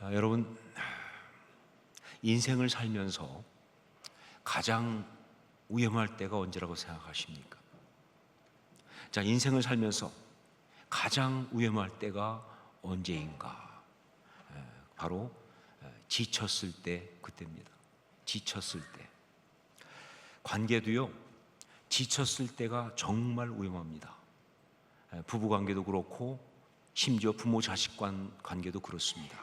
여러분, 인생을 살면서 가장 위험할 때가 언제라고 생각하십니까? 자, 인생을 살면서 가장 위험할 때가 언제인가? 바로 지쳤을 때, 그때입니다. 지쳤을 때. 관계도요, 지쳤을 때가 정말 위험합니다. 부부 관계도 그렇고 심지어 부모 자식 관계도 그렇습니다.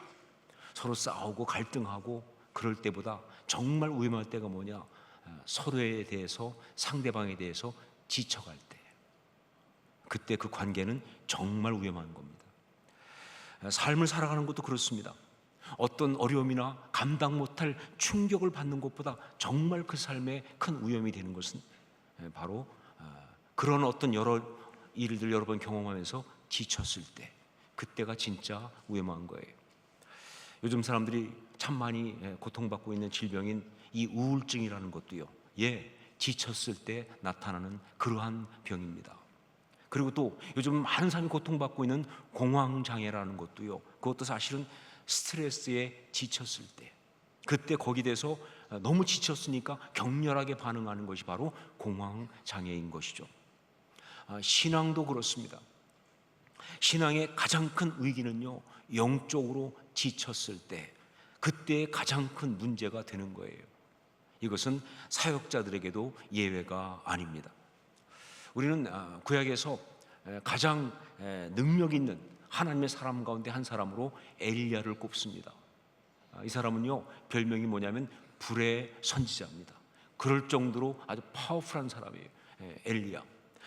서로 싸우고 갈등하고 그럴 때보다 정말 위험할 때가 뭐냐? 서로에 대해서, 상대방에 대해서 지쳐갈 때. 그때 그 관계는 정말 위험한 겁니다. 삶을 살아가는 것도 그렇습니다. 어떤 어려움이나 감당 못할 충격을 받는 것보다 정말 그 삶에 큰 위험이 되는 것은 바로 그런 어떤 여러 일들 여러 번 경험하면서 지쳤을 때, 그때가 진짜 위험한 거예요. 요즘 사람들이 참 많이 고통받고 있는 질병인 이 우울증이라는 것도요, 지쳤을 때 나타나는 그러한 병입니다. 그리고 또 요즘 많은 사람이 고통받고 있는 공황장애라는 것도요, 그것도 사실은 스트레스에 지쳤을 때, 그때 거기에 대해서 너무 지쳤으니까 격렬하게 반응하는 것이 바로 공황장애인 것이죠. 신앙도 그렇습니다. 신앙의 가장 큰 위기는요, 영적으로 지쳤을 때, 그때 가장 큰 문제가 되는 거예요. 이것은 사역자들에게도 예외가 아닙니다. 우리는 구약에서 가장 능력 있는 하나님의 사람 가운데 한 사람으로 엘리야를 꼽습니다. 이 사람은요, 별명이 뭐냐면 불의 선지자입니다. 그럴 정도로 아주 파워풀한 사람이에요, 엘리야.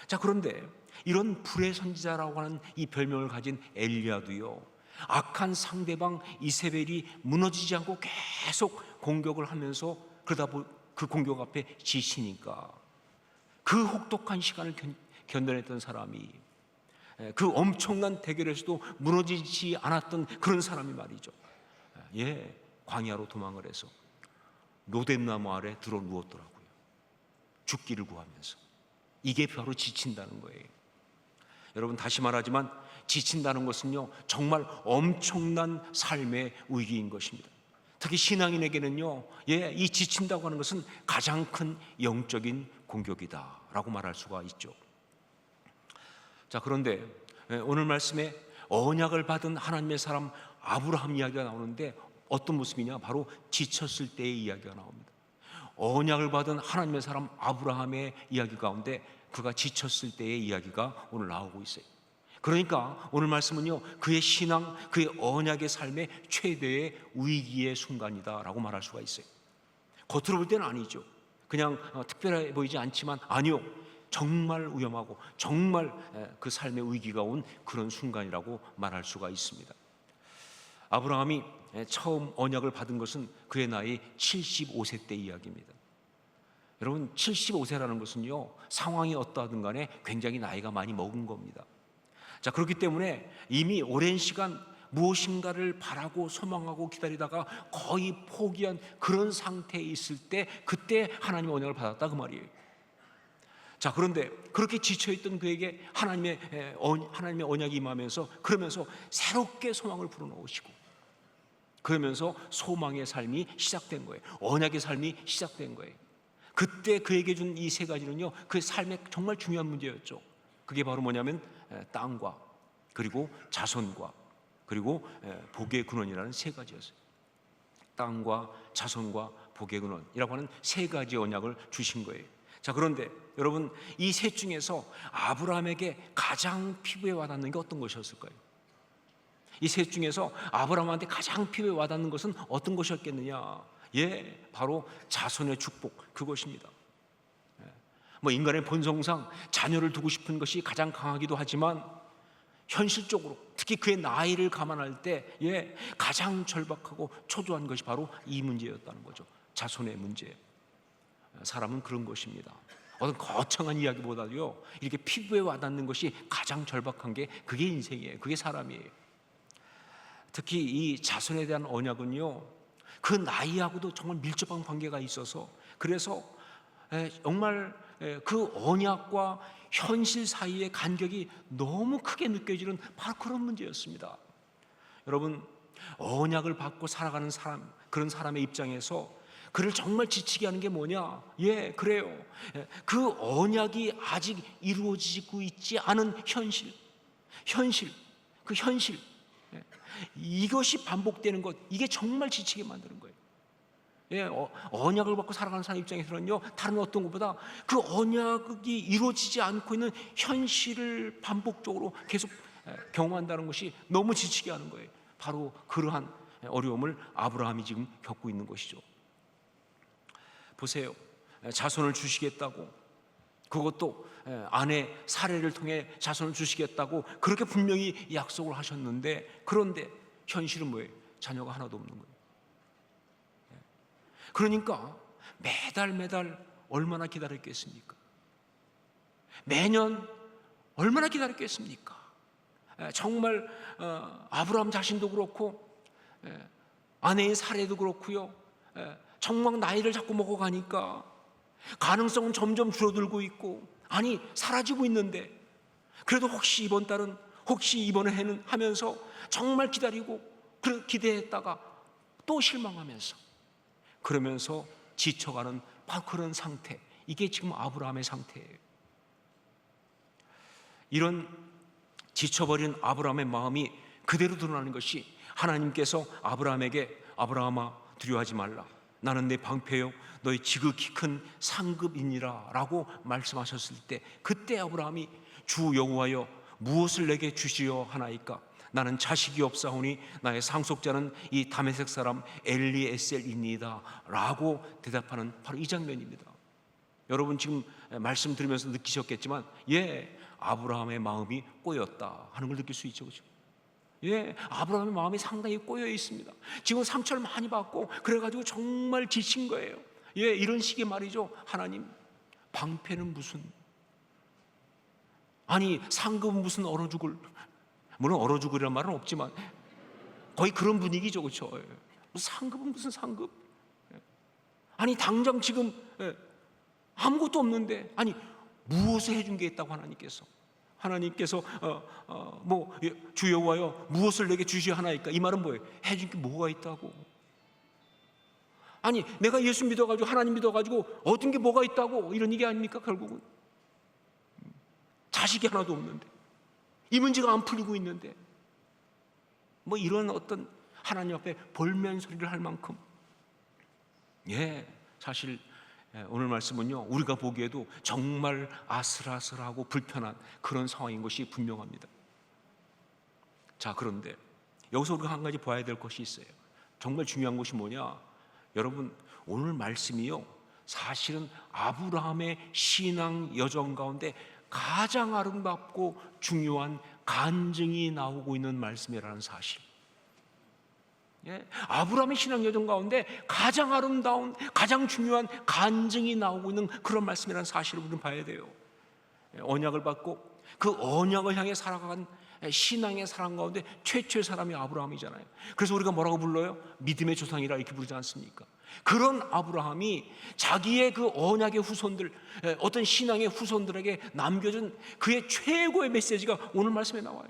자, 그런데 이런 불의 선지자라고 하는 이 별명을 가진 엘리야도요, 악한 상대방 이세벨이 무너지지 않고 계속 공격을 하면서 그러다 그 공격 앞에 지시니까 그 혹독한 시간을 견뎌냈던 사람이, 그 엄청난 대결에서도 무너지지 않았던 그런 사람이 말이죠, 광야로 도망을 해서 로뎀나무 아래 들어 누웠더라고요. 죽기를 구하면서. 이게 바로 지친다는 거예요. 여러분, 다시 말하지만 지친다는 것은요, 정말 엄청난 삶의 위기인 것입니다. 특히 신앙인에게는요, 이 지친다고 하는 것은 가장 큰 영적인 공격이다라고 말할 수가 있죠. 자, 그런데 오늘 말씀에 언약을 받은 하나님의 사람 아브라함 이야기가 나오는데 어떤 모습이냐? 바로 지쳤을 때의 이야기가 나옵니다. 언약을 받은 하나님의 사람 아브라함의 이야기 가운데 그가 지쳤을 때의 이야기가 오늘 나오고 있어요. 그러니까 오늘 말씀은요, 그의 신앙, 그의 언약의 삶의 최대의 위기의 순간이다라고 말할 수가 있어요. 겉으로 볼 때는 아니죠. 그냥 특별해 보이지 않지만, 아니요, 정말 위험하고 정말 그 삶의 위기가 온 그런 순간이라고 말할 수가 있습니다. 아브라함이 처음 언약을 받은 것은 그의 나이 75세 때 이야기입니다. 여러분, 75세라는 것은요, 상황이 어떠하든 간에 굉장히 나이가 많이 먹은 겁니다. 자, 그렇기 때문에 이미 오랜 시간 무엇인가를 바라고 소망하고 기다리다가 거의 포기한 그런 상태에 있을 때, 그때 하나님의 언약을 받았다, 그 말이에요. 자, 그런데 그렇게 지쳐있던 그에게 하나님의 언약이 임하면서, 그러면서 새롭게 소망을 불어넣으시고, 그러면서 소망의 삶이 시작된 거예요. 언약의 삶이 시작된 거예요. 그때 그에게 준 이 세 가지는요, 그 삶의 정말 중요한 문제였죠. 그게 바로 뭐냐면 땅과, 그리고 자손과, 그리고 복의 근원이라는 세 가지였어요. 땅과 자손과 복의 근원이라고 하는 세 가지 언약을 주신 거예요. 자, 그런데 여러분, 이 셋 중에서 아브라함에게 가장 피부에 와닿는 게 어떤 것이었을까요? 이 셋 중에서 아브라함한테 가장 피부에 와닿는 것은 어떤 것이었겠느냐? 바로 자손의 축복, 그것입니다. 인간의 본성상 자녀를 두고 싶은 것이 가장 강하기도 하지만, 현실적으로 특히 그의 나이를 감안할 때 가장 절박하고 초조한 것이 바로 이 문제였다는 거죠. 자손의 문제. 사람은 그런 것입니다. 어떤 거창한 이야기보다도요, 이렇게 피부에 와닿는 것이 가장 절박한 게 그게 인생이에요. 그게 사람이에요. 특히 이 자손에 대한 언약은요, 그 나이하고도 정말 밀접한 관계가 있어서, 그래서 정말 그 언약과 현실 사이의 간격이 너무 크게 느껴지는 바로 그런 문제였습니다. 여러분, 언약을 받고 살아가는 사람, 그런 사람의 입장에서 그를 정말 지치게 하는 게 뭐냐? 그래요. 그 언약이 아직 이루어지고 있지 않은 현실, 그 현실, 이것이 반복되는 것, 이게 정말 지치게 만드는 거예요. 언약을 받고 살아가는 사람 입장에서는요, 다른 어떤 것보다 그 언약이 이루어지지 않고 있는 현실을 반복적으로 계속 경험한다는 것이 너무 지치게 하는 거예요. 바로 그러한 어려움을 아브라함이 지금 겪고 있는 것이죠. 보세요. 자손을 주시겠다고, 그것도 아내 사례를 통해 자손을 주시겠다고 그렇게 분명히 약속을 하셨는데, 그런데 현실은 뭐예요? 자녀가 하나도 없는 거예요. 그러니까 매달 얼마나 기다렸겠습니까? 매년 얼마나 기다렸겠습니까? 정말 아브라함 자신도 그렇고 아내인 사례도 그렇고요, 정말 나이를 자꾸 먹어가니까 가능성은 점점 줄어들고 있고, 아니 사라지고 있는데, 그래도 혹시 이번 달은, 혹시 이번 해는 하면서 정말 기다리고 기대했다가 또 실망하면서, 그러면서 지쳐가는 바로 그런 상태, 이게 지금 아브라함의 상태예요. 이런 지쳐버린 아브라함의 마음이 그대로 드러나는 것이, 하나님께서 아브라함에게 아브라함아 두려워하지 말라, 나는 내 방패요 너의 지극히 큰 상급이니라 라고 말씀하셨을 때, 그때 아브라함이 주 여호와여 무엇을 내게 주시려 하나이까? 나는 자식이 없사오니 나의 상속자는 이 다메섹 사람 엘리에셀이니이다 라고 대답하는 바로 이 장면입니다. 여러분 지금 말씀 들으면서 느끼셨겠지만, 아브라함의 마음이 꼬였다 하는 걸 느낄 수 있죠, 그렇죠? 아브라함의 마음이 상당히 꼬여 있습니다. 지금 상처를 많이 받고 그래가지고 정말 지친 거예요. 이런 식의 말이죠. 하나님, 방패는 무슨, 아니 상급은 무슨 얼어 죽을, 물론 얼어 죽으리란 말은 없지만 거의 그런 분위기죠, 그렇죠? 상급은 무슨 상급? 아니 당장 지금 아무것도 없는데, 아니 무엇을 해준 게 있다고 하나님께서 주 여호와여 무엇을 내게 주시어 하나이까? 이 말은 뭐예요? 해준 게 뭐가 있다고? 아니 내가 예수 믿어가지고, 하나님 믿어가지고 얻은 게 뭐가 있다고, 이런 얘기 아닙니까? 결국은 자식이 하나도 없는데, 이 문제가 안 풀리고 있는데, 이런 어떤 하나님 앞에 볼멘 소리를 할 만큼, 사실 오늘 말씀은요, 우리가 보기에도 정말 아슬아슬하고 불편한 그런 상황인 것이 분명합니다. 자, 그런데 여기서 우리가 한 가지 봐야 될 것이 있어요. 정말 중요한 것이 뭐냐? 여러분, 오늘 말씀이요, 사실은 아브라함의 신앙 여정 가운데 가장 아름답고 중요한 간증이 나오고 있는 말씀이라는 사실. 아브라함의 신앙 여정 가운데 가장 아름다운, 가장 중요한 간증이 나오고 있는 그런 말씀이라는 사실을 우리는 봐야 돼요. 언약을 받고 그 언약을 향해 살아간 신앙의 사람 가운데 최초의 사람이 아브라함이잖아요. 그래서 우리가 뭐라고 불러요? 믿음의 조상이라 이렇게 부르지 않습니까? 그런 아브라함이 자기의 그 언약의 후손들, 어떤 신앙의 후손들에게 남겨준 그의 최고의 메시지가 오늘 말씀에 나와요.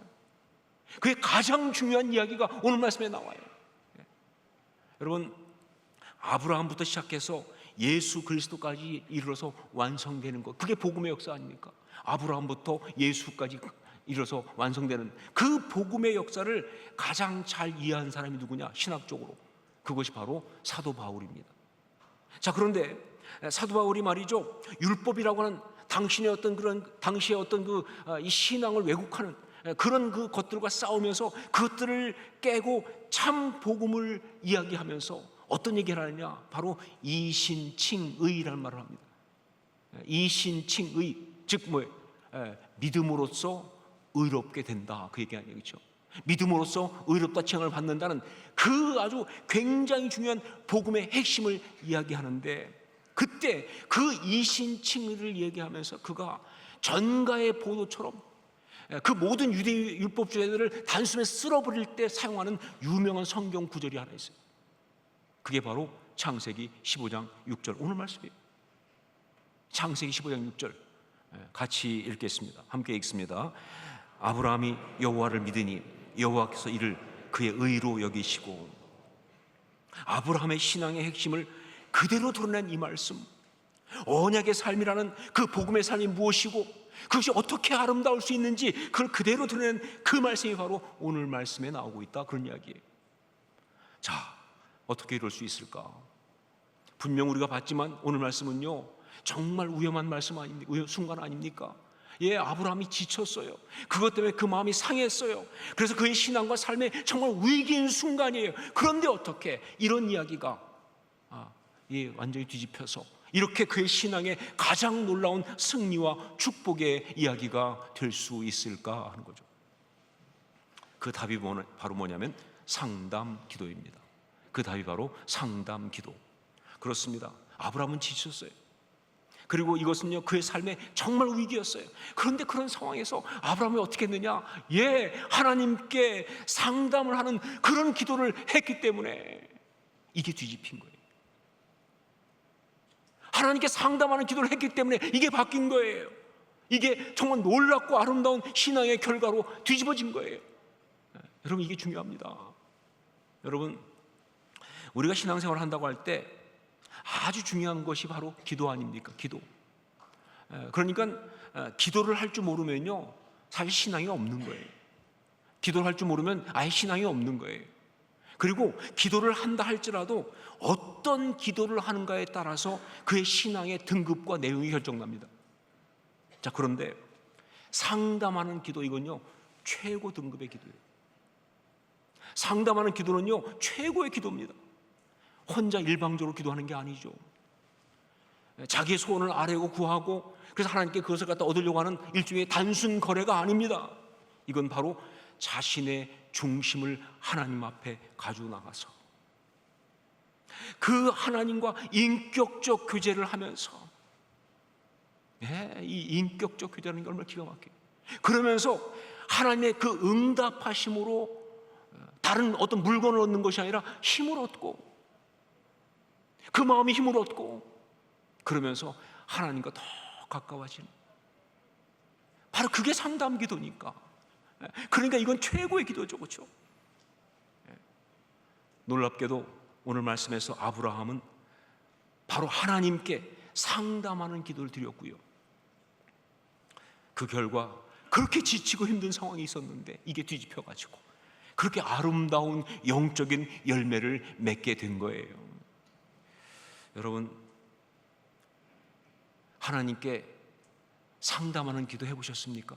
그의 가장 중요한 이야기가 오늘 말씀에 나와요. 여러분, 아브라함부터 시작해서 예수 그리스도까지 이르러서 완성되는 것, 그게 복음의 역사 아닙니까? 아브라함부터 예수까지 이르러서 완성되는 그 복음의 역사를 가장 잘 이해한 사람이 누구냐? 신학적으로 그것이 바로 사도 바울입니다. 자, 그런데 사도 바울이 말이죠, 율법이라고 하는 당시의 어떤 이 신앙을 왜곡하는 그런 그 것들과 싸우면서 그것들을 깨고 참 복음을 이야기하면서 어떤 얘기를 하느냐? 바로 이신칭의라는 말을 합니다. 이신칭의, 즉 믿음으로써 의롭게 된다, 그 얘기 아니에요, 그렇죠? 믿음으로써 의롭다 칭을 받는다는 그 아주 굉장히 중요한 복음의 핵심을 이야기하는데, 그때 그 이신칭의를 얘기하면서 그가 전가의 보도처럼 그 모든 유대 율법주의들을 단숨에 쓸어버릴 때 사용하는 유명한 성경 구절이 하나 있어요. 그게 바로 창세기 15장 6절, 오늘 말씀이에요. 창세기 15장 6절 같이 읽겠습니다. 함께 읽습니다. 아브라함이 여호와를 믿으니 여호와께서 이를 그의 의로 여기시고 아브라함의 신앙의 핵심을 그대로 드러낸 이 말씀, 언약의 삶이라는 그 복음의 삶이 무엇이고 그것이 어떻게 아름다울 수 있는지 그걸 그대로 드러낸 그 말씀이 바로 오늘 말씀에 나오고 있다, 그런 이야기예요. 자, 어떻게 이럴 수 있을까? 분명 우리가 봤지만 오늘 말씀은요, 정말 위험한 말씀 아닙니까? 순간 아닙니까? 예, 아브라함이 지쳤어요. 그것 때문에 그 마음이 상했어요. 그래서 그의 신앙과 삶에 정말 위기인 순간이에요. 그런데 어떻게 이런 이야기가 완전히 뒤집혀서 이렇게 그의 신앙의 가장 놀라운 승리와 축복의 이야기가 될 수 있을까 하는 거죠. 그 답이 바로 뭐냐면 상담 기도입니다. 그 답이 바로 상담 기도. 그렇습니다. 아브라함은 지쳤어요. 그리고 이것은요, 그의 삶에 정말 위기였어요. 그런데 그런 상황에서 아브라함이 어떻게 했느냐? 하나님께 상담을 하는 그런 기도를 했기 때문에 이게 뒤집힌 거예요. 하나님께 상담하는 기도를 했기 때문에 이게 바뀐 거예요. 이게 정말 놀랍고 아름다운 신앙의 결과로 뒤집어진 거예요. 여러분, 이게 중요합니다. 여러분, 우리가 신앙생활을 한다고 할 때 아주 중요한 것이 바로 기도 아닙니까? 기도. 그러니까 기도를 할 줄 모르면요, 사실 신앙이 없는 거예요. 기도를 할 줄 모르면 아예 신앙이 없는 거예요. 그리고 기도를 한다 할지라도 어떤 기도를 하는가에 따라서 그의 신앙의 등급과 내용이 결정납니다. 자, 그런데 상담하는 기도, 이건요 최고 등급의 기도예요. 상담하는 기도는요 최고의 기도입니다. 혼자 일방적으로 기도하는 게 아니죠. 자기의 소원을 아뢰고 구하고 그래서 하나님께 그것을 갖다 얻으려고 하는 일종의 단순 거래가 아닙니다. 이건 바로 자신의 중심을 하나님 앞에 가지고 나가서 그 하나님과 인격적 교제를 하면서, 이 인격적 교제라는 게 얼마나 기가 막혀요. 그러면서 하나님의 그 응답하심으로 다른 어떤 물건을 얻는 것이 아니라 힘을 얻고, 그 마음이 힘을 얻고, 그러면서 하나님과 더 가까워지는, 바로 그게 상담 기도니까. 그러니까 이건 최고의 기도죠, 그렇죠? 놀랍게도 오늘 말씀에서 아브라함은 바로 하나님께 상담하는 기도를 드렸고요, 그 결과 그렇게 지치고 힘든 상황이 있었는데 이게 뒤집혀가지고 그렇게 아름다운 영적인 열매를 맺게 된 거예요. 여러분, 하나님께 상담하는 기도 해보셨습니까?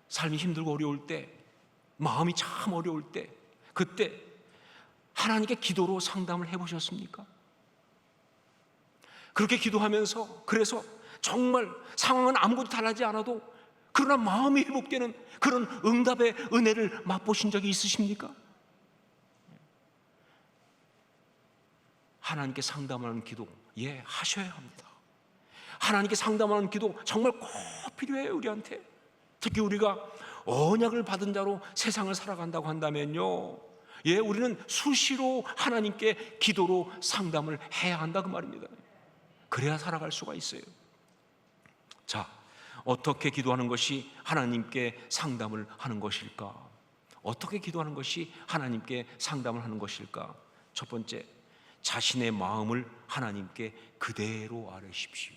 삶이 힘들고 어려울 때, 마음이 참 어려울 때, 그때 하나님께 기도로 상담을 해보셨습니까? 그렇게 기도하면서, 그래서 정말 상황은 아무것도 달라지지 않아도 그러나 마음이 회복되는 그런 응답의 은혜를 맛보신 적이 있으십니까? 하나님께 상담하는 기도, 하셔야 합니다. 하나님께 상담하는 기도 정말 꼭 필요해요, 우리한테. 특히 우리가 언약을 받은 자로 세상을 살아간다고 한다면요, 우리는 수시로 하나님께 기도로 상담을 해야 한다, 그 말입니다. 그래야 살아갈 수가 있어요. 자, 어떻게 기도하는 것이 하나님께 상담을 하는 것일까? 어떻게 기도하는 것이 하나님께 상담을 하는 것일까? 첫 번째, 자신의 마음을 하나님께 그대로 아뢰십시오.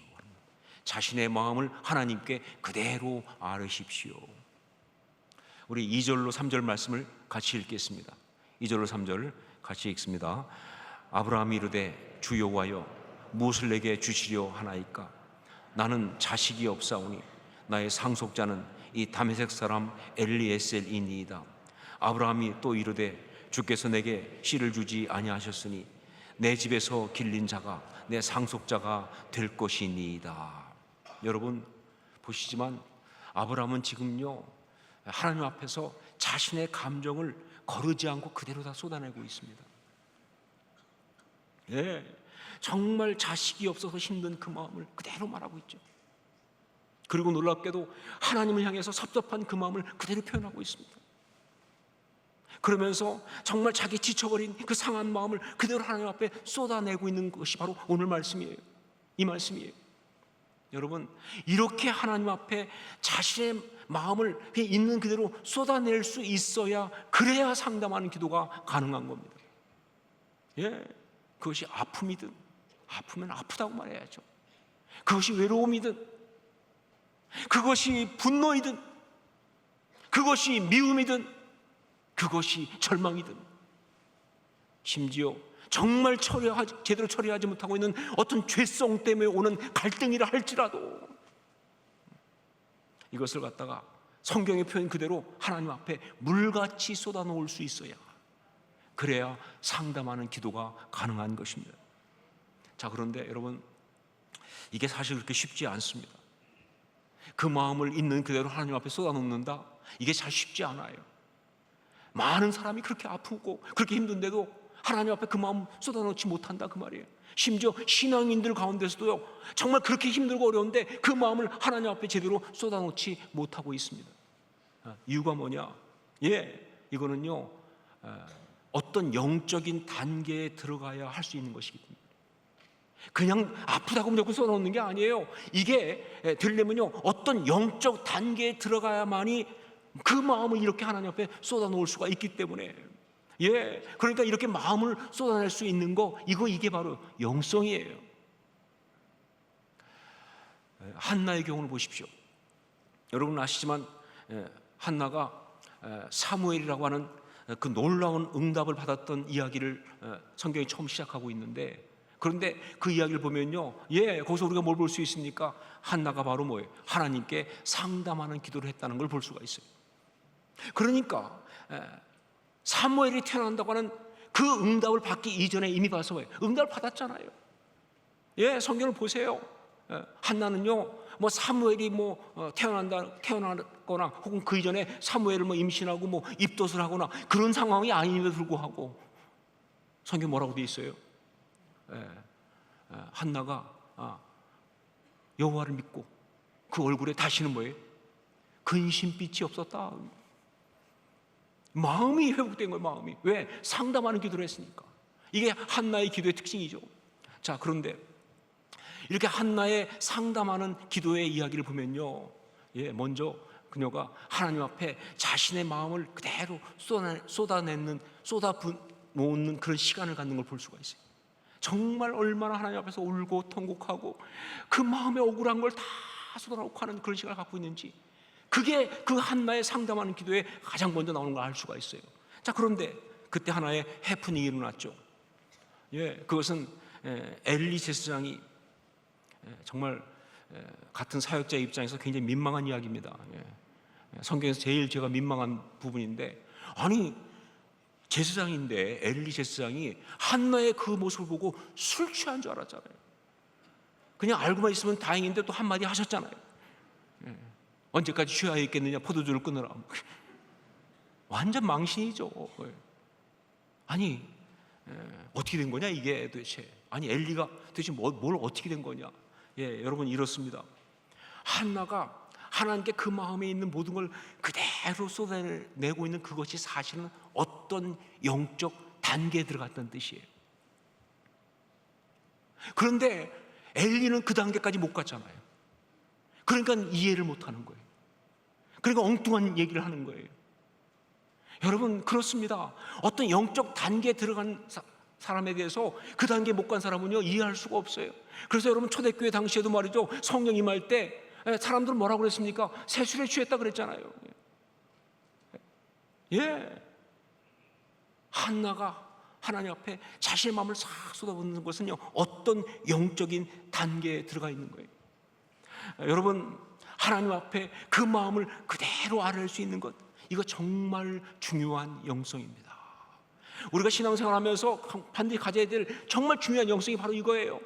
자신의 마음을 하나님께 그대로 아뢰십시오. 우리 2절로 3절 말씀을 같이 읽겠습니다. 2절로 3절 같이 읽습니다. 아브라함이 이르되 주 여호와여, 무엇을 내게 주시려 하나이까? 나는 자식이 없사오니 나의 상속자는 이 다메섹 사람 엘리에셀이니이다. 아브라함이 또 이르되 주께서 내게 씨를 주지 아니하셨으니 내 집에서 길린 자가 내 상속자가 될 것이니이다. 여러분 보시지만 아브라함은 지금요 하나님 앞에서 자신의 감정을 거르지 않고 그대로 다 쏟아내고 있습니다. 정말 자식이 없어서 힘든 그 마음을 그대로 말하고 있죠. 그리고 놀랍게도 하나님을 향해서 섭섭한 그 마음을 그대로 표현하고 있습니다. 그러면서 정말 자기 지쳐버린 그 상한 마음을 그대로 하나님 앞에 쏟아내고 있는 것이 바로 오늘 말씀이에요. 이 말씀이에요. 여러분, 이렇게 하나님 앞에 자신의 마음을 있는 그대로 쏟아낼 수 있어야, 그래야 상담하는 기도가 가능한 겁니다. 예, 그것이 아픔이든, 아프면 아프다고 말해야죠. 그것이 외로움이든, 그것이 분노이든, 그것이 미움이든, 그것이 절망이든, 심지어 정말 제대로 처리하지 못하고 있는 어떤 죄성 때문에 오는 갈등이라 할지라도 이것을 갖다가 성경의 표현 그대로 하나님 앞에 물같이 쏟아놓을 수 있어야, 그래야 상담하는 기도가 가능한 것입니다. 자, 그런데 여러분, 이게 사실 그렇게 쉽지 않습니다. 그 마음을 있는 그대로 하나님 앞에 쏟아놓는다, 이게 잘 쉽지 않아요. 많은 사람이 그렇게 아프고 그렇게 힘든데도 하나님 앞에 그 마음 쏟아놓지 못한다, 그 말이에요. 심지어 신앙인들 가운데서도요, 정말 그렇게 힘들고 어려운데 그 마음을 하나님 앞에 제대로 쏟아놓지 못하고 있습니다. 이유가 뭐냐? 이거는요, 어떤 영적인 단계에 들어가야 할 수 있는 것이기 때문에, 그냥 아프다고 무조건 쏟아놓는 게 아니에요. 이게 되려면요, 어떤 영적 단계에 들어가야만이 그 마음을 이렇게 하나님 앞에 쏟아놓을 수가 있기 때문에, 그러니까 이렇게 마음을 쏟아낼 수 있는 거, 이게 바로 영성이에요. 한나의 경우를 보십시오. 여러분 아시지만 한나가 사무엘이라고 하는 그 놀라운 응답을 받았던 이야기를 성경이 처음 시작하고 있는데, 그런데 그 이야기를 보면요, 거기서 우리가 뭘 볼 수 있습니까? 한나가 바로 뭐예요? 하나님께 상담하는 기도를 했다는 걸 볼 수가 있어요. 그러니까 사무엘이 태어난다고 하는 그 응답을 받기 이전에 이미 봐서 뭐예요? 응답을 받았잖아요. 성경을 보세요. 한나는요, 뭐 사무엘이 태어나거나 혹은 그 이전에 사무엘을 임신하고 입덧을 하거나 그런 상황이 아님에도 불구하고 성경 뭐라고 돼 있어요? 한나가 여호와를 믿고 그 얼굴에 다시는 뭐예요? 근심빛이 없었다. 마음이 회복된 거예요. 마음이. 왜? 상담하는 기도를 했으니까. 이게 한나의 기도의 특징이죠. 자, 그런데 이렇게 한나의 상담하는 기도의 이야기를 보면요, 먼저 그녀가 하나님 앞에 자신의 마음을 그대로 쏟아놓는 그런 시간을 갖는 걸 볼 수가 있어요. 정말 얼마나 하나님 앞에서 울고 통곡하고 그 마음의 억울한 걸 다 쏟아놓고 하는 그런 시간을 갖고 있는지, 그게 그 한나의 상담하는 기도에 가장 먼저 나오는 걸 알 수가 있어요. 자, 그런데 그때 하나의 해프닝이 일어났죠. 그것은 엘리 제사장이 정말 같은 사역자의 입장에서 굉장히 민망한 이야기입니다. 성경에서 제일 제가 민망한 부분인데, 아니 제사장인데 엘리 제사장이 한나의 그 모습을 보고 술 취한 줄 알았잖아요. 그냥 알고만 있으면 다행인데 또 한마디 하셨잖아요. 언제까지 취하여 있겠느냐, 포도주를 끊으라. 완전 망신이죠. 아니 어떻게 된 거냐 이게 도대체. 아니 엘리가 도대체 뭘 어떻게 된 거냐. 여러분 이렇습니다. 한나가 하나님께 그 마음에 있는 모든 걸 그대로 쏟아내고 있는 그것이 사실은 어떤 영적 단계에 들어갔다는 뜻이에요. 그런데 엘리는 그 단계까지 못 갔잖아요. 그러니까 이해를 못 하는 거예요. 그러니까 엉뚱한 얘기를 하는 거예요. 여러분 그렇습니다. 어떤 영적 단계에 들어간 사람에 대해서 그 단계에 못 간 사람은요 이해할 수가 없어요. 그래서 여러분 초대교회 당시에도 말이죠, 성령 임할 때 사람들은 뭐라고 그랬습니까? 세술에 취했다 그랬잖아요. 한나가 하나님 앞에 자신의 마음을 싹 쏟아붓는 것은요 어떤 영적인 단계에 들어가 있는 거예요. 여러분 하나님 앞에 그 마음을 그대로 알아낼 수 있는 것, 이거 정말 중요한 영성입니다. 우리가 신앙생활하면서 반드시 가져야 될 정말 중요한 영성이 바로 이거예요.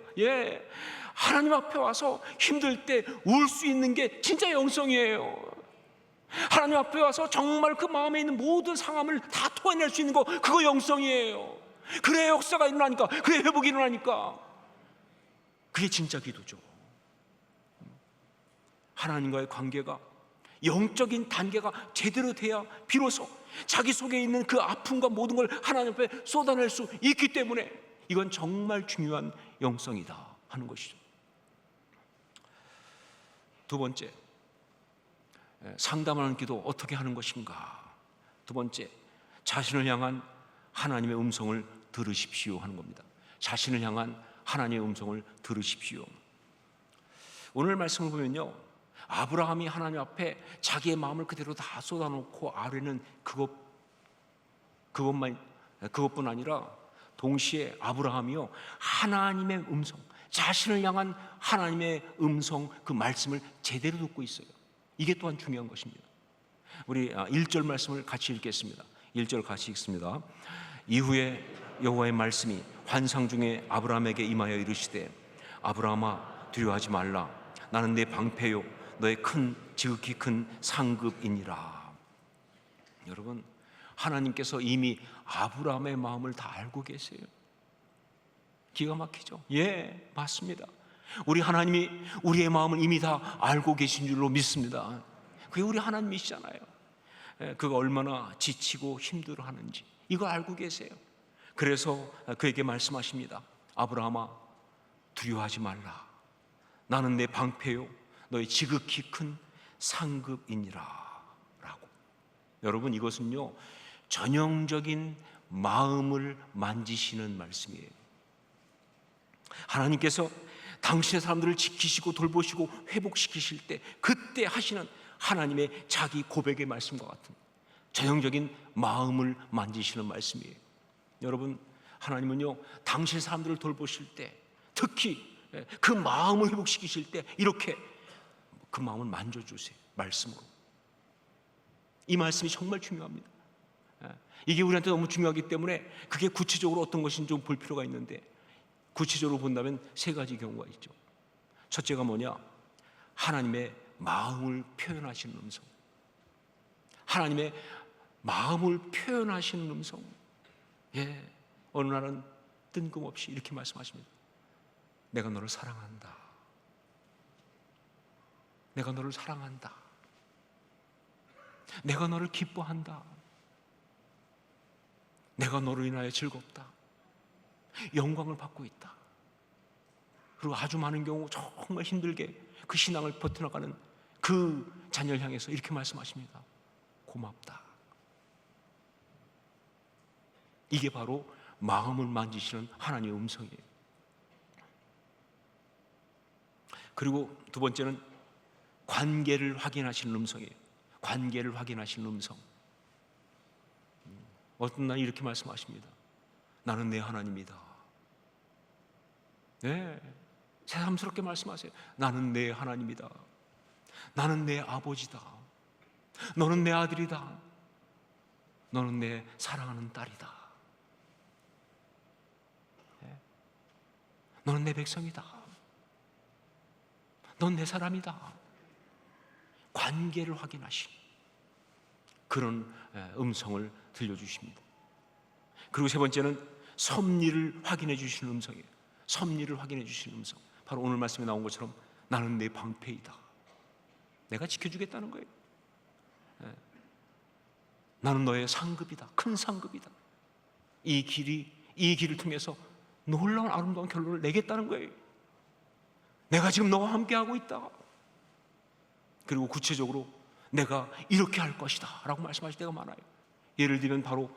하나님 앞에 와서 힘들 때 울 수 있는 게 진짜 영성이에요. 하나님 앞에 와서 정말 그 마음에 있는 모든 상함을 다 토해낼 수 있는 거, 그거 영성이에요. 그래야 역사가 일어나니까, 그래야 회복이 일어나니까, 그게 진짜 기도죠. 하나님과의 관계가, 영적인 단계가 제대로 돼야 비로소 자기 속에 있는 그 아픔과 모든 걸 하나님 앞에 쏟아낼 수 있기 때문에 이건 정말 중요한 영성이다 하는 것이죠. 두 번째, 상담하는 기도 어떻게 하는 것인가? 두 번째, 자신을 향한 하나님의 음성을 들으십시오 하는 겁니다. 자신을 향한 하나님의 음성을 들으십시오. 오늘 말씀을 보면요, 아브라함이 하나님 앞에 자기의 마음을 그대로 다 쏟아놓고 아뢰는 그것뿐 아니라 동시에 아브라함이요, 하나님의 음성, 자신을 향한 하나님의 음성, 그 말씀을 제대로 듣고 있어요. 이게 또한 중요한 것입니다. 우리 1절 말씀을 같이 읽겠습니다. 1절 같이 읽습니다. 이후에 여호와의 말씀이 환상 중에 아브라함에게 임하여 이르시되 아브라함아 두려워하지 말라. 나는 내 방패요 너의 지극히 큰 상급이니라. 여러분, 하나님께서 이미 아브라함의 마음을 다 알고 계세요. 기가 막히죠? 예, 맞습니다. 우리 하나님이 우리의 마음을 이미 다 알고 계신 줄로 믿습니다. 그게 우리 하나님이시잖아요. 그가 얼마나 지치고 힘들어하는지 이걸 알고 계세요. 그래서 그에게 말씀하십니다. 아브라함아 두려워하지 말라. 나는 내 방패요 너의 지극히 큰 상급이니라 라고. 여러분, 이것은요 전형적인 마음을 만지시는 말씀이에요. 하나님께서 당신의 사람들을 지키시고 돌보시고 회복시키실 때 그때 하시는 하나님의 자기 고백의 말씀과 같은 전형적인 마음을 만지시는 말씀이에요. 여러분, 하나님은요 당신의 사람들을 돌보실 때, 특히 그 마음을 회복시키실 때 이렇게 그 마음을 만져주세요. 말씀으로. 이 말씀이 정말 중요합니다. 이게 우리한테 너무 중요하기 때문에 그게 구체적으로 어떤 것인지 좀 볼 필요가 있는데, 구체적으로 본다면 세 가지 경우가 있죠. 첫째가 뭐냐? 하나님의 마음을 표현하시는 음성. 하나님의 마음을 표현하시는 음성. 예, 어느 날은 뜬금없이 이렇게 말씀하십니다. 내가 너를 사랑한다. 내가 너를 사랑한다. 내가 너를 기뻐한다. 내가 너로 인하여 즐겁다. 영광을 받고 있다. 그리고 아주 많은 경우 정말 힘들게 그 신앙을 버텨나가는 그 자녀를 향해서 이렇게 말씀하십니다. 고맙다. 이게 바로 마음을 만지시는 하나님의 음성이에요. 그리고 두 번째는 관계를 확인하시는 음성이에요. 관계를 확인하시는 음성. 어떤 날 이렇게 말씀하십니다. 나는 내 하나님이다. 네, 새삼스럽게 말씀하세요. 나는 내 하나님이다. 나는 내 아버지다. 너는 내 아들이다. 너는 내 사랑하는 딸이다. 네. 너는 내 백성이다. 넌 내 사람이다. 관계를 확인하신 그런 음성을 들려주십니다. 그리고 세 번째는 섭리를 확인해 주시는 음성이에요. 섭리를 확인해 주시는 음성. 바로 오늘 말씀에 나온 것처럼 나는 내 방패이다. 내가 지켜주겠다는 거예요. 나는 너의 상급이다. 큰 상급이다. 이 길을 통해서 놀라운 아름다운 결론을 내겠다는 거예요. 내가 지금 너와 함께하고 있다. 그리고 구체적으로 내가 이렇게 할 것이다 라고 말씀하실 때가 많아요. 예를 들면 바로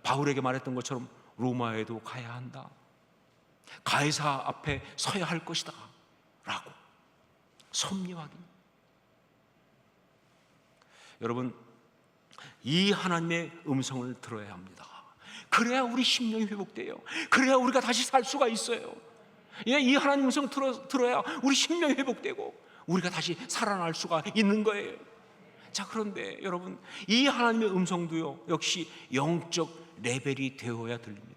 바울에게 말했던 것처럼 로마에도 가야 한다. 가이사 앞에 서야 할 것이다 라고 섭리 확인. 여러분, 이 하나님의 음성을 들어야 합니다. 그래야 우리 심령이 회복돼요. 그래야 우리가 다시 살 수가 있어요. 이 하나님 음성을 들어야 우리 심령이 회복되고 우리가 다시 살아날 수가 있는 거예요. 자, 그런데 여러분, 이 하나님의 음성도요 역시 영적 레벨이 되어야 들립니다.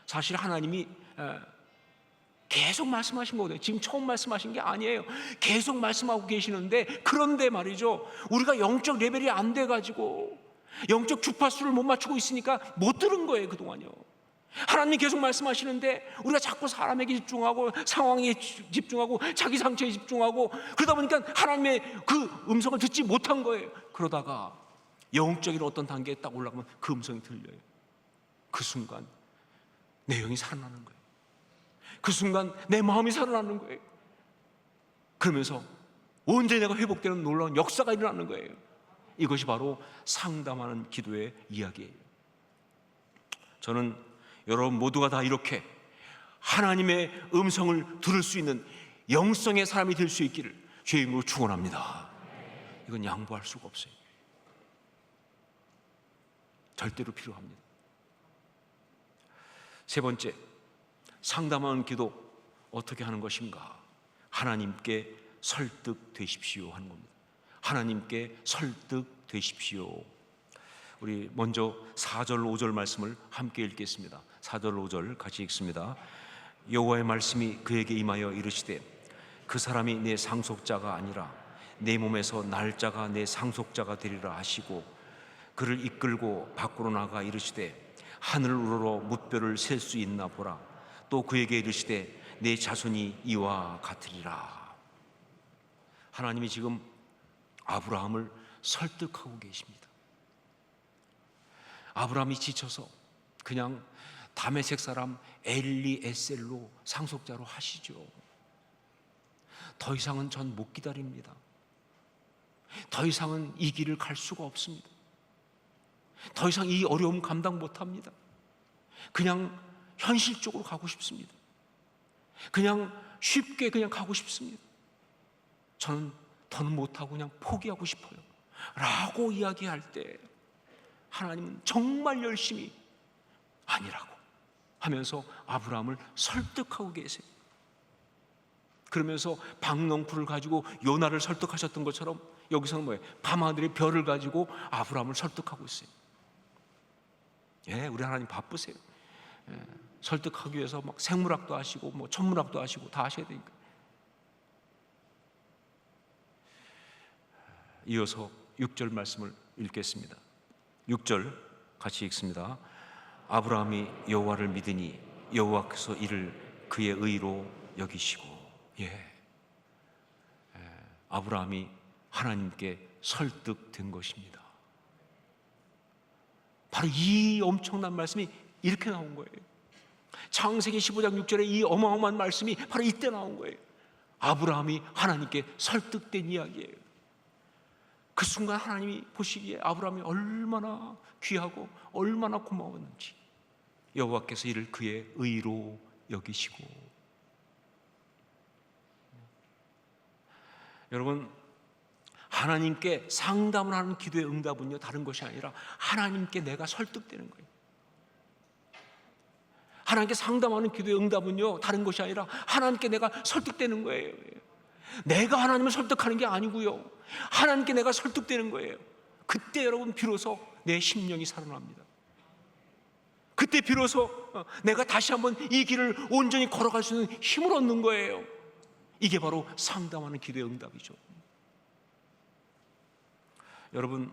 사실 하나님이 계속 말씀하신 거거든요. 지금 처음 말씀하신 게 아니에요. 계속 말씀하고 계시는데, 그런데 말이죠, 우리가 영적 레벨이 안 돼가지고 영적 주파수를 못 맞추고 있으니까 못 들은 거예요, 그동안요. 하나님이 계속 말씀하시는데 우리가 자꾸 사람에게 집중하고 상황에 집중하고 자기 상처에 집중하고 그러다 보니까 하나님의 그 음성을 듣지 못한 거예요. 그러다가 영적인 어떤 단계에 딱 올라가면 그 음성이 들려요. 그 순간 내 영이 살아나는 거예요. 그 순간 내 마음이 살아나는 거예요. 그러면서 언제 내가 회복되는 놀라운 역사가 일어나는 거예요. 이것이 바로 상담하는 기도의 이야기예요. 저는 여러분 모두가 다 이렇게 하나님의 음성을 들을 수 있는 영성의 사람이 될 수 있기를 주의 이름으로 축원합니다. 이건 양보할 수가 없어요. 절대로 필요합니다. 세 번째, 상담하는 기도 어떻게 하는 것인가? 하나님께 설득되십시오 하는 겁니다. 하나님께 설득되십시오. 우리 먼저 4절 5절 말씀을 함께 읽겠습니다. 4절 5절 같이 읽습니다. 여호와의 말씀이 그에게 임하여 이르시되 그 사람이 내 상속자가 아니라 내 몸에서 날짜가 내 상속자가 되리라 하시고 그를 이끌고 밖으로 나가 이르시되 하늘 우러러 뭇별을 셀 수 있나 보라. 또 그에게 이르시되 내 자손이 이와 같으리라. 하나님이 지금 아브라함을 설득하고 계십니다. 아브라함이 지쳐서 그냥 다메섹 사람 엘리에셀로 상속자로 하시죠. 더 이상은 전 못 기다립니다. 더 이상은 이 길을 갈 수가 없습니다. 더 이상 이 어려움 감당 못합니다. 그냥 현실적으로 가고 싶습니다. 그냥 쉽게 그냥 가고 싶습니다. 저는 더는 못하고 그냥 포기하고 싶어요 라고 이야기할 때 하나님은 정말 열심히 아니라고 하면서 아브라함을 설득하고 계세요. 그러면서 박넝쿨을 가지고 요나를 설득하셨던 것처럼 여기서는 뭐예요? 밤하늘의 별을 가지고 아브라함을 설득하고 있어요. 예, 우리 하나님 바쁘세요. 예, 설득하기 위해서 막 생물학도 하시고 뭐 천문학도 하시고 다 하셔야 되니까. 이어서 6절 말씀을 읽겠습니다. 6절 같이 읽습니다. 아브라함이 여호와를 믿으니 여호와께서 이를 그의 의로 여기시고. 아브라함이 하나님께 설득된 것입니다. 바로 이 엄청난 말씀이 이렇게 나온 거예요. 창세기 15장 6절에 이 어마어마한 말씀이 바로 이때 나온 거예요. 아브라함이 하나님께 설득된 이야기예요. 그 순간 하나님이 보시기에 아브라함이 얼마나 귀하고 얼마나 고마웠는지 여호와께서 이를 그의 의로 여기시고. 여러분, 하나님께 상담을 하는 기도의 응답은요 다른 것이 아니라 하나님께 내가 설득되는 거예요. 하나님께 상담하는 기도의 응답은요 다른 것이 아니라 하나님께 내가 설득되는 거예요. 내가 하나님을 설득하는 게 아니고요, 하나님께 내가 설득되는 거예요. 그때 여러분 비로소 내 심령이 살아납니다. 그때 비로소 내가 다시 한번 이 길을 온전히 걸어갈 수 있는 힘을 얻는 거예요. 이게 바로 상담하는 기도의 응답이죠. 여러분,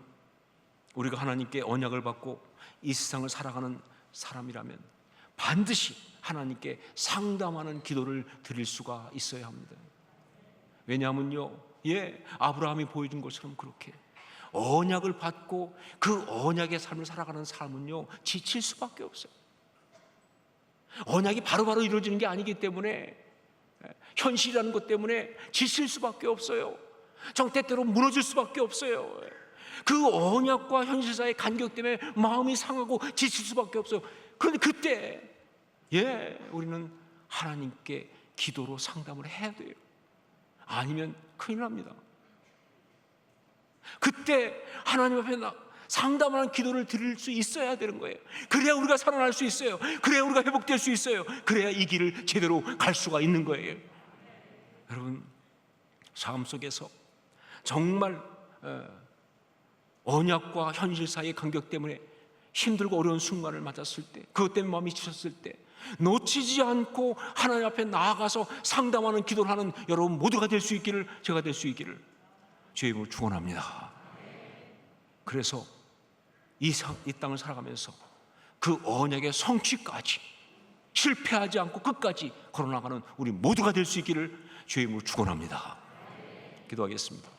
우리가 하나님께 언약을 받고 이 세상을 살아가는 사람이라면 반드시 하나님께 상담하는 기도를 드릴 수가 있어야 합니다. 왜냐하면요, 아브라함이 보여준 것처럼 그렇게 언약을 받고 그 언약의 삶을 살아가는 삶은요 지칠 수밖에 없어요. 언약이 바로바로 이루어지는 게 아니기 때문에, 현실이라는 것 때문에 지칠 수밖에 없어요. 때때로 무너질 수밖에 없어요. 그 언약과 현실 사이의 간격 때문에 마음이 상하고 지칠 수밖에 없어요. 그런데 그때 우리는 하나님께 기도로 상담을 해야 돼요. 아니면 큰일 납니다. 그때 하나님 앞에 상담하는 기도를 드릴 수 있어야 되는 거예요. 그래야 우리가 살아날 수 있어요. 그래야 우리가 회복될 수 있어요. 그래야 이 길을 제대로 갈 수가 있는 거예요. 여러분, 삶 속에서 정말 언약과 현실 사이의 간격 때문에 힘들고 어려운 순간을 맞았을 때, 그것 때문에 마음이 지쳤을 때 놓치지 않고 하나님 앞에 나아가서 상담하는 기도를 하는 여러분 모두가 될 수 있기를, 제가 될 수 있기를 주의 이름으로 축원합니다. 그래서 이 땅을 살아가면서 그 언약의 성취까지 실패하지 않고 끝까지 걸어나가는 우리 모두가 될 수 있기를 주의 이름으로 축원합니다. 기도하겠습니다.